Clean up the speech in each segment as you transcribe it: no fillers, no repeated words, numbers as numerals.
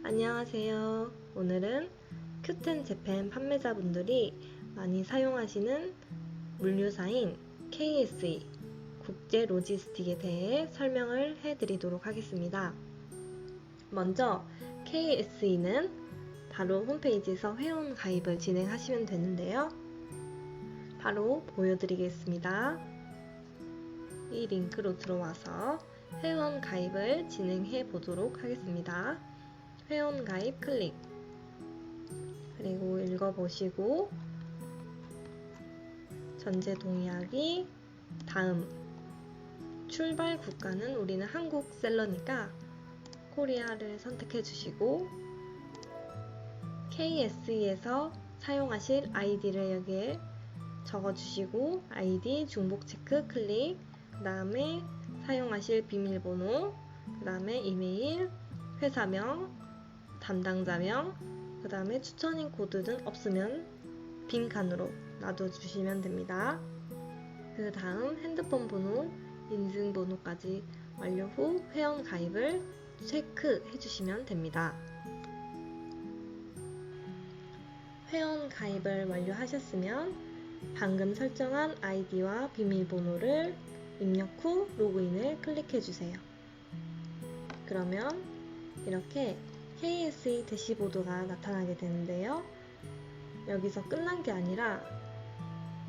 안녕하세요. 오늘은 큐텐 재팬 판매자분들이 많이 사용하시는 물류사인 KSE 국제 로지스틱에 대해 설명을 해드리도록 하겠습니다. 먼저 KSE는 바로 홈페이지에서 회원 가입을 진행하시면 되는데요. 바로 보여드리겠습니다. 이 링크로 들어와서 회원 가입을 진행해 보도록 하겠습니다. 회원 가입 클릭, 그리고 읽어보시고 전제 동의하기, 다음 출발 국가는 우리는 한국 셀러니까 코리아를 선택해 주시고 KSE에서 사용하실 아이디를 여기에 적어주시고 아이디 중복 체크 클릭, 그 다음에 사용하실 비밀번호, 그 다음에 이메일, 회사명, 담당자명, 그 다음에 추천인 코드는 없으면 빈 칸으로 놔둬주시면 됩니다. 그 다음 핸드폰 번호, 인증번호까지 완료 후 회원 가입을 체크해 주시면 됩니다. 회원 가입을 완료하셨으면 방금 설정한 아이디와 비밀번호를 입력 후 로그인을 클릭해 주세요. 그러면 이렇게 KSE 대시보드가 나타나게 되는데요. 여기서 끝난 게 아니라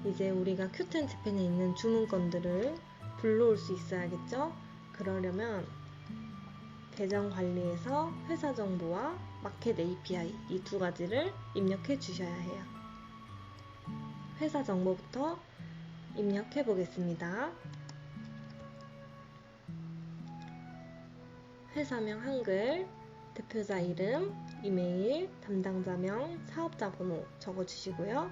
이제 우리가 큐텐 재팬에 있는 주문건들을 불러올 수 있어야겠죠? 그러려면 계정 관리에서 회사 정보와 마켓 API 이 두 가지를 입력해 주셔야 해요. 회사 정보부터 입력해 보겠습니다. 회사명 한글, 대표자 이름, 이메일, 담당자명, 사업자 번호 적어주시고요.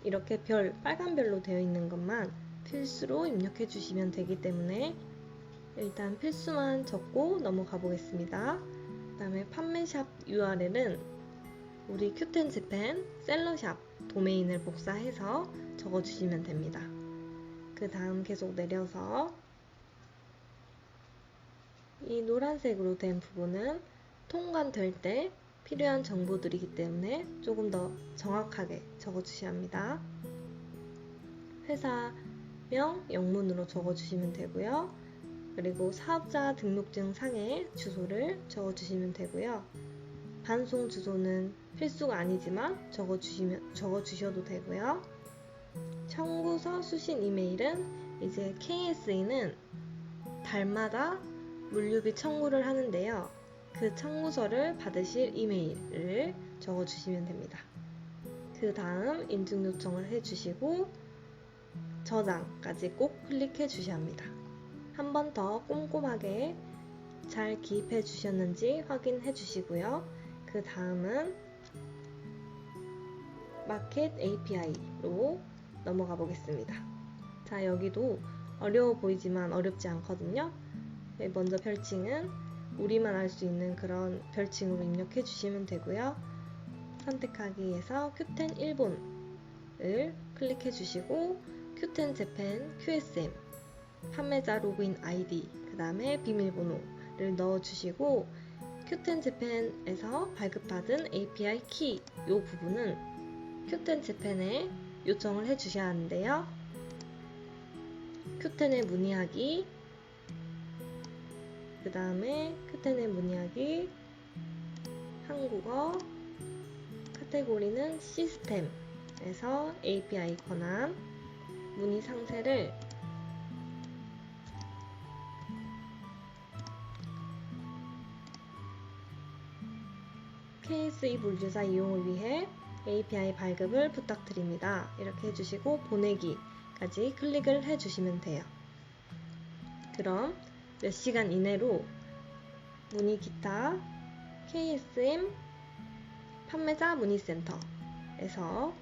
이렇게 빨간 별로 되어 있는 것만 필수로 입력해 주시면 되기 때문에 일단 필수만 적고 넘어가 보겠습니다. 그 다음에 판매샵 URL은 우리 큐텐 재팬 셀러샵 도메인을 복사해서 적어주시면 됩니다. 그 다음 계속 내려서 이 노란색으로 된 부분은 통관될 때 필요한 정보들이기 때문에 조금 더 정확하게 적어주셔야 합니다. 회사명 영문으로 적어주시면 되고요. 그리고 사업자 등록증 상에 주소를 적어주시면 되고요. 반송 주소는 필수가 아니지만 적어주셔도 되고요. 청구서 수신 이메일은 이제 KSE는 달마다 물류비 청구를 하는데요. 그 청구서를 받으실 이메일을 적어주시면 됩니다. 그 다음 인증 요청을 해주시고 저장까지 꼭 클릭해 주셔야 합니다. 한 번 더 꼼꼼하게 잘 기입해 주셨는지 확인해 주시고요. 그 다음은 마켓 API로 넘어가 보겠습니다. 자, 여기도 어려워 보이지만 어렵지 않거든요. 먼저 별칭은 우리만 알 수 있는 그런 별칭으로 입력해 주시면 되고요. 선택하기에서 큐텐 일본을 클릭해 주시고 큐텐 재팬 QSM 판매자 로그인 아이디 그 다음에 비밀번호를 넣어 주시고 큐텐 재팬에서 발급받은 API 키 이 부분은 큐텐 재팬에 요청을 해 주셔야 하는데요. 큐텐에 문의하기, 그 다음에 큐텐에 문의하기 한국어, 카테고리는 시스템에서 API 권한, 문의 상세를 KSE 물류사 이용을 위해 API 발급을 부탁드립니다. 이렇게 해주시고 보내기까지 클릭을 해주시면 돼요. 그럼 몇 시간 이내로 문의 기타 KSM 판매자 문의센터에서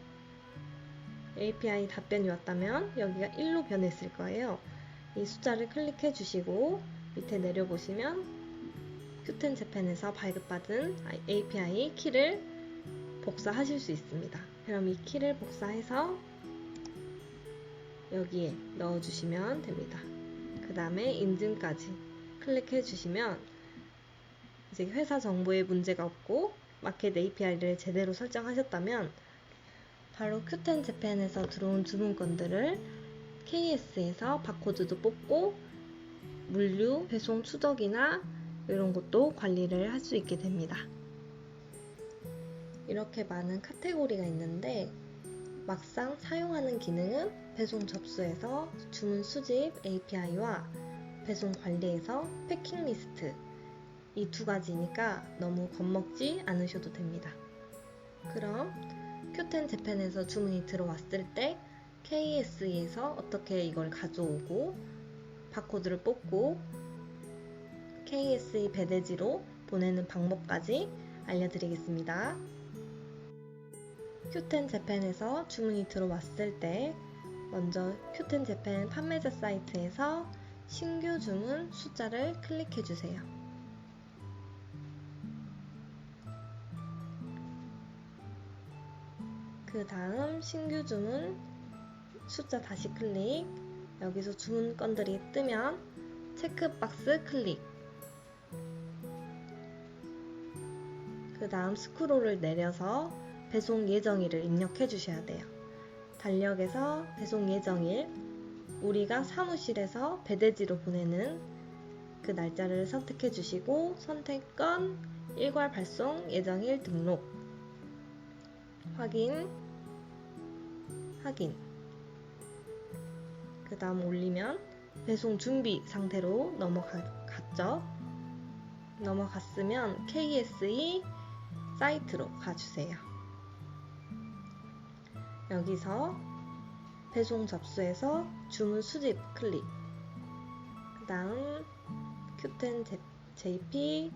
API 답변이 왔다면 여기가 1로 변했을 거예요. 이 숫자를 클릭해 주시고 밑에 내려보시면 큐텐 재팬에서 발급받은 API 키를 복사하실 수 있습니다. 그럼 이 키를 복사해서 여기에 넣어주시면 됩니다. 그 다음에 인증까지 클릭해 주시면 이제 회사 정보에 문제가 없고 마켓 API를 제대로 설정하셨다면 바로 Qten Japan에서 들어온 주문건들을 KS에서 바코드도 뽑고 물류, 배송 추적이나 이런 것도 관리를 할 수 있게 됩니다. 이렇게 많은 카테고리가 있는데 막상 사용하는 기능은 배송 접수에서 주문 수집 API와 배송 관리에서 패킹 리스트 이 두 가지니까 너무 겁먹지 않으셔도 됩니다. 그럼 Qten Japan에서 주문이 들어왔을 때 KSE에서 어떻게 이걸 가져오고 바코드를 뽑고 KSE 배대지로 보내는 방법까지 알려드리겠습니다. Qten Japan에서 주문이 들어왔을 때 먼저 Qten Japan 판매자 사이트에서 신규 주문 숫자를 클릭해주세요. 그 다음 신규 주문 숫자 다시 클릭, 여기서 주문건들이 뜨면 체크박스 클릭, 그 다음 스크롤을 내려서 배송 예정일을 입력해 주셔야 돼요. 달력에서 배송 예정일, 우리가 사무실에서 배대지로 보내는 그 날짜를 선택해 주시고 선택건 일괄 발송 예정일 등록, 확인, 그 다음 올리면 배송 준비 상태로 넘어갔죠. 넘어갔으면 KSE 사이트로 가주세요. 여기서 배송 접수에서 주문 수집 클릭, 그 다음 Qten JP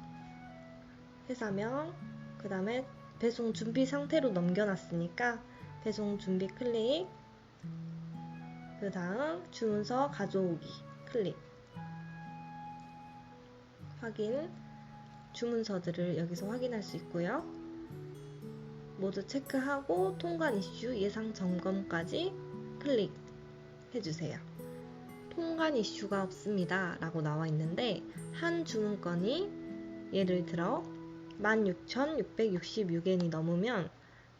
회사명, 그 다음에 배송 준비 상태로 넘겨놨으니까 배송 준비 클릭, 그 다음 주문서 가져오기 클릭, 확인, 주문서들을 여기서 확인할 수 있고요. 모두 체크하고 통관 이슈 예상 점검까지 클릭해주세요. 통관 이슈가 없습니다 라고 나와 있는데 한 주문건이 예를 들어 16,666엔이 넘으면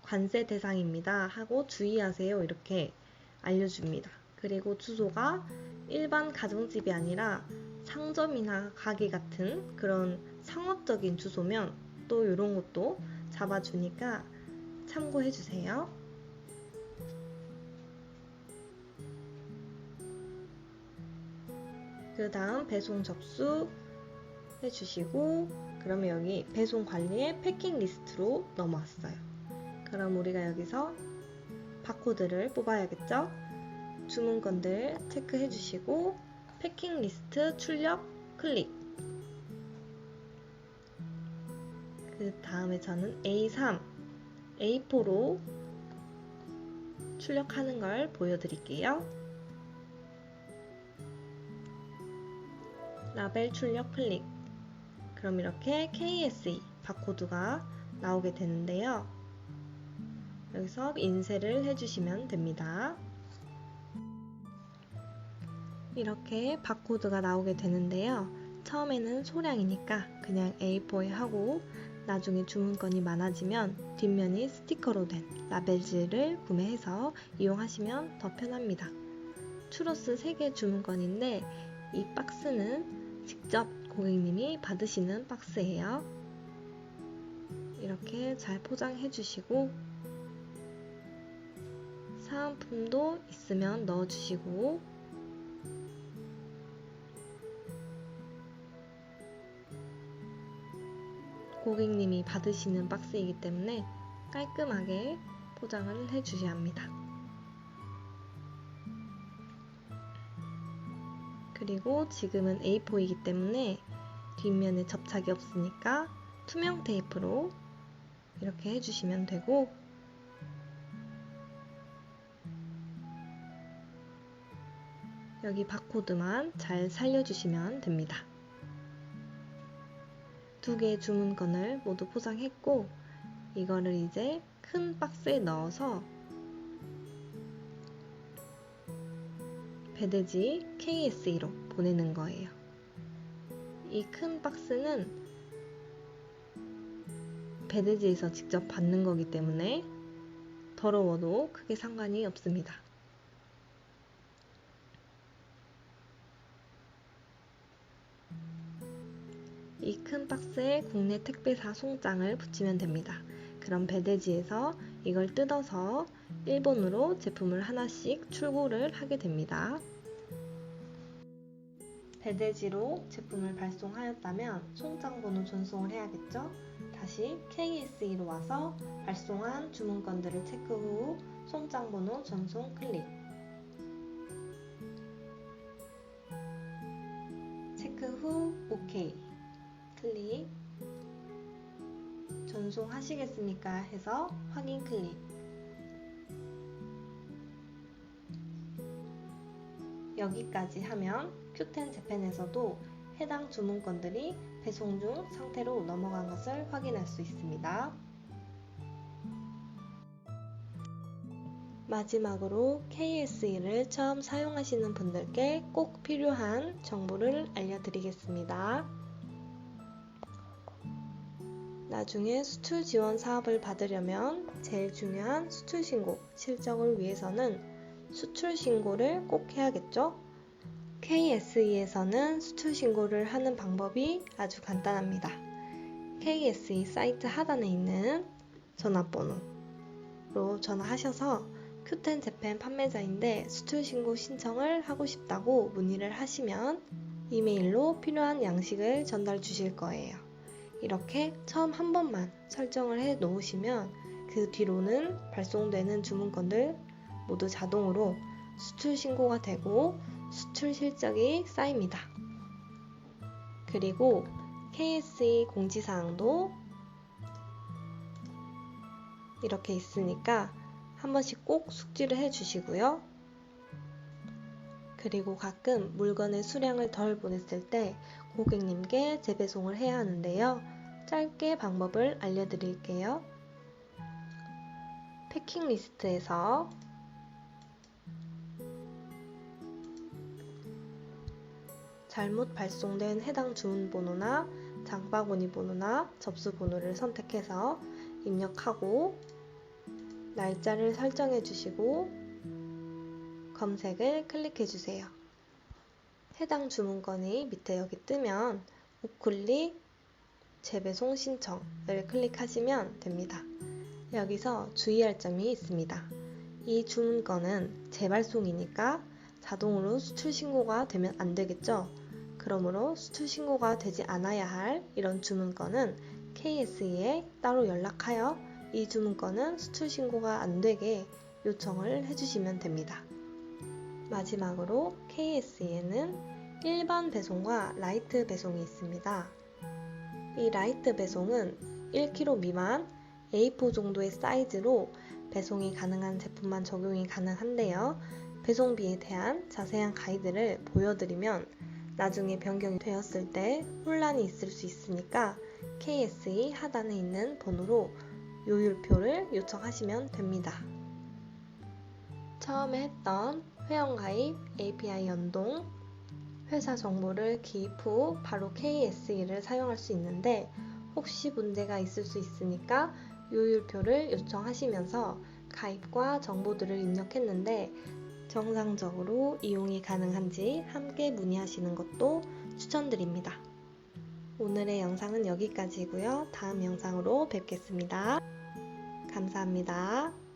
관세 대상입니다 하고 주의하세요 이렇게 알려줍니다. 그리고 주소가 일반 가정집이 아니라 상점이나 가게 같은 그런 상업적인 주소면 또 이런 것도 잡아주니까 참고해주세요. 그 다음 배송 접수 해주시고 그러면 여기 배송 관리의 패킹 리스트로 넘어왔어요. 그럼 우리가 여기서 바코드를 뽑아야겠죠? 주문건들 체크해 주시고 패킹 리스트 출력 클릭, 그 다음에 저는 A3, A4로 출력하는 걸 보여드릴게요. 라벨 출력 클릭, 그럼 이렇게 KSE 바코드가 나오게 되는데요. 여기서 인쇄를 해주시면 됩니다. 이렇게 바코드가 나오게 되는데요. 처음에는 소량이니까 그냥 A4에 하고 나중에 주문건이 많아지면 뒷면이 스티커로 된 라벨지를 구매해서 이용하시면 더 편합니다. 추로스 3개 주문건인데 이 박스는 직접 고객님이 받으시는 박스예요. 이렇게 잘 포장해 주시고 사은품도 있으면 넣어 주시고 고객님이 받으시는 박스이기 때문에 깔끔하게 포장을 해 주셔야 합니다. 그리고 지금은 A4이기 때문에 뒷면에 접착이 없으니까 투명 테이프로 이렇게 해주시면 되고 여기 바코드만 잘 살려주시면 됩니다. 2개의 주문건을 모두 포장했고 이거를 이제 큰 박스에 넣어서 배대지 KSE로 보내는 거예요. 이 큰 박스는 배대지에서 직접 받는 거기 때문에 더러워도 크게 상관이 없습니다. 이 큰 박스에 국내 택배사 송장을 붙이면 됩니다. 그럼 배대지에서 이걸 뜯어서 일본으로 제품을 하나씩 출고를 하게 됩니다. 배대지로 제품을 발송하였다면 송장 번호 전송을 해야겠죠? 다시 KSE로 와서 발송한 주문건들을 체크 후 송장 번호 전송 클릭. 체크 후 OK 클릭. 전송하시겠습니까? 해서 확인 클릭. 여기까지 하면 큐텐 재팬에서도 해당 주문건들이 배송 중 상태로 넘어간 것을 확인할 수 있습니다. 마지막으로 KSE를 처음 사용하시는 분들께 꼭 필요한 정보를 알려드리겠습니다. 나중에 수출 지원 사업을 받으려면 제일 중요한 수출 신고, 실적을 위해서는 수출 신고를 꼭 해야겠죠? KSE에서는 수출 신고를 하는 방법이 아주 간단합니다. KSE 사이트 하단에 있는 전화번호로 전화하셔서 큐텐 재팬 판매자인데 수출 신고 신청을 하고 싶다고 문의를 하시면 이메일로 필요한 양식을 전달 주실 거예요. 이렇게 처음 한 번만 설정을 해 놓으시면 그 뒤로는 발송되는 주문건들 모두 자동으로 수출 신고가 되고 수출 실적이 쌓입니다. 그리고 KSE 공지사항도 이렇게 있으니까 한 번씩 꼭 숙지를 해 주시고요. 그리고 가끔 물건의 수량을 덜 보냈을 때 고객님께 재배송을 해야 하는데요. 짧게 방법을 알려드릴게요. 패킹 리스트에서 잘못 발송된 해당 주문번호나 장바구니 번호나 접수 번호를 선택해서 입력하고 날짜를 설정해 주시고 검색을 클릭해 주세요. 해당 주문건이 밑에 여기 뜨면 우클릭 재배송 신청을 클릭하시면 됩니다. 여기서 주의할 점이 있습니다. 이 주문건은 재발송이니까 자동으로 수출 신고가 되면 안 되겠죠? 그러므로 수출 신고가 되지 않아야 할 이런 주문건은 KSE에 따로 연락하여 이 주문건은 수출 신고가 안 되게 요청을 해주시면 됩니다. 마지막으로 KSE에는 일반 배송과 라이트 배송이 있습니다. 이 라이트 배송은 1kg 미만 A4 정도의 사이즈로 배송이 가능한 제품만 적용이 가능한데요. 배송비에 대한 자세한 가이드를 보여드리면 나중에 변경이 되었을 때 혼란이 있을 수 있으니까 KSE 하단에 있는 번호로 요율표를 요청하시면 됩니다. 처음에 했던 회원가입, API 연동, 회사 정보를 기입 후 바로 KSE를 사용할 수 있는데 혹시 문제가 있을 수 있으니까 요율표를 요청하시면서 가입과 정보들을 입력했는데 정상적으로 이용이 가능한지 함께 문의하시는 것도 추천드립니다. 오늘의 영상은 여기까지고요. 다음 영상으로 뵙겠습니다. 감사합니다.